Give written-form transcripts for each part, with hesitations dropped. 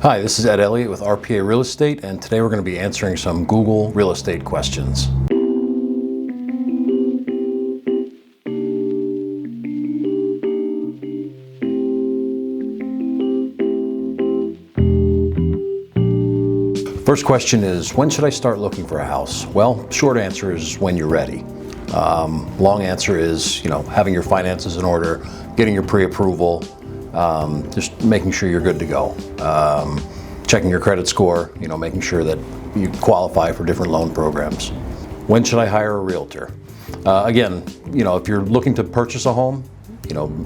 Hi, this is Elliott with RPA Real Estate, and today we're going to be answering some Google real estate questions. First question is, when should I start looking for a house? Well, short answer is when you're ready. Long answer is, having your finances in order, getting your pre-approval, just making sure you're good to go. Checking your credit score, making sure that you qualify for different loan programs. When should I hire a realtor? Again, if you're looking to purchase a home,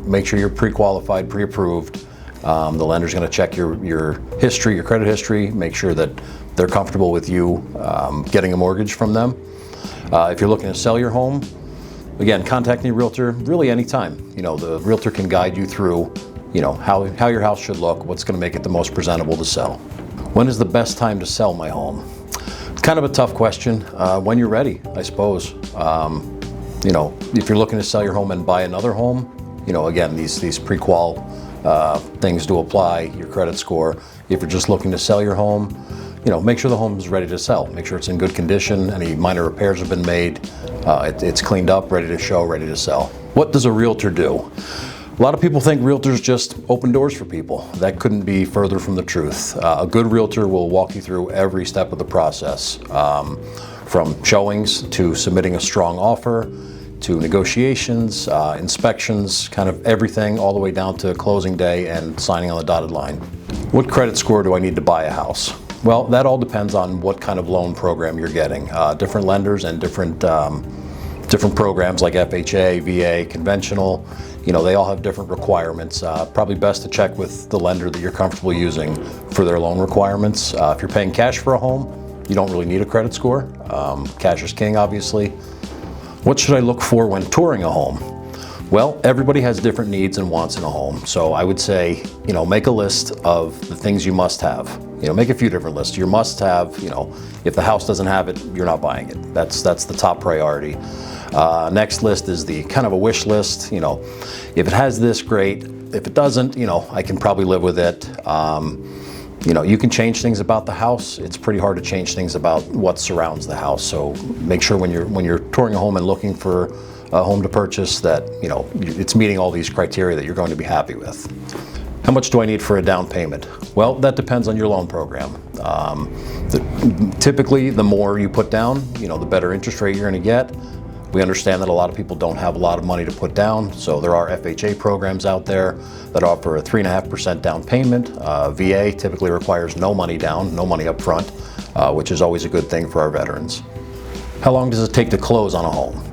make sure you're pre-qualified, pre-approved. The lender's going to check your history, your credit history, make sure that they're comfortable with you getting a mortgage from them. If you're looking to sell your home, again, contacting a realtor really anytime. The realtor can guide you through how your house should look, what's going to make it the most presentable to sell. When is the best time to sell my home? It's kind of a tough question. When you're ready, I suppose. If you're looking to sell your home and buy another home, again, these pre-qual things do apply, your credit score. If you're just looking to sell your home, make sure the home is ready to sell. Make sure it's in good condition, any minor repairs have been made, it's cleaned up, ready to show, ready to sell. What does a realtor do? A lot of people think realtors just open doors for people. That couldn't be further from the truth. A good realtor will walk you through every step of the process, from showings to submitting a strong offer, to negotiations, inspections, kind of everything, all the way down to closing day and signing on the dotted line. What credit score do I need to buy a house? Well, that all depends on what kind of loan program you're getting. Different lenders and different programs like FHA, VA, conventional, they all have different requirements. Probably best to check with the lender that you're comfortable using for their loan requirements. If you're paying cash for a home, you don't really need a credit score. Cash is king, obviously. What should I look for when touring a home? Well, everybody has different needs and wants in a home. So I would say, make a list of the things you must have. Make a few different lists. Your must have, if the house doesn't have it, you're not buying it. That's the top priority. Next list is the kind of a wish list. If it has this, great. If it doesn't, I can probably live with it. You can change things about the house. It's pretty hard to change things about what surrounds the house. So make sure when you're touring a home and looking for a home to purchase that it's meeting all these criteria that you're going to be happy with. How much do I need for a down payment? Well, that depends on your loan program. Typically, the more you put down, the better interest rate you're going to get. We understand that a lot of people don't have a lot of money to put down, so there are FHA programs out there that offer a 3.5% down payment. VA typically requires no money down, no money up front, which is always a good thing for our veterans. How long does it take to close on a home?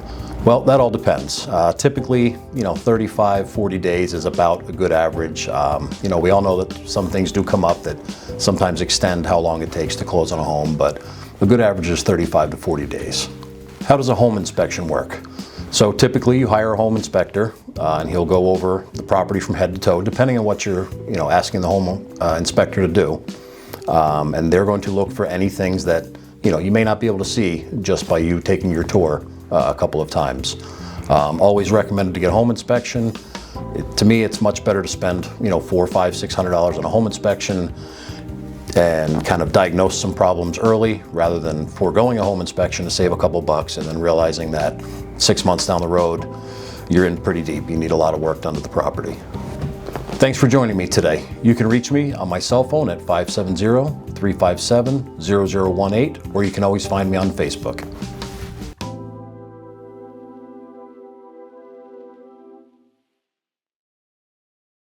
Well, that all depends. Typically, 35, 40 days is about a good average. We all know that some things do come up that sometimes extend how long it takes to close on a home, but a good average is 35 to 40 days. How does a home inspection work? So typically you hire a home inspector and he'll go over the property from head to toe, depending on what you're asking the home inspector to do. And they're going to look for any things that you may not be able to see just by you taking your tour a couple of times. Always recommended to get a home inspection. To me, it's much better to spend $400, $500, $600 on a home inspection and kind of diagnose some problems early rather than foregoing a home inspection to save a couple bucks and then realizing that 6 months down the road, you're in pretty deep. You need a lot of work done to the property. Thanks for joining me today. You can reach me on my cell phone at 570-357-0018, or you can always find me on Facebook.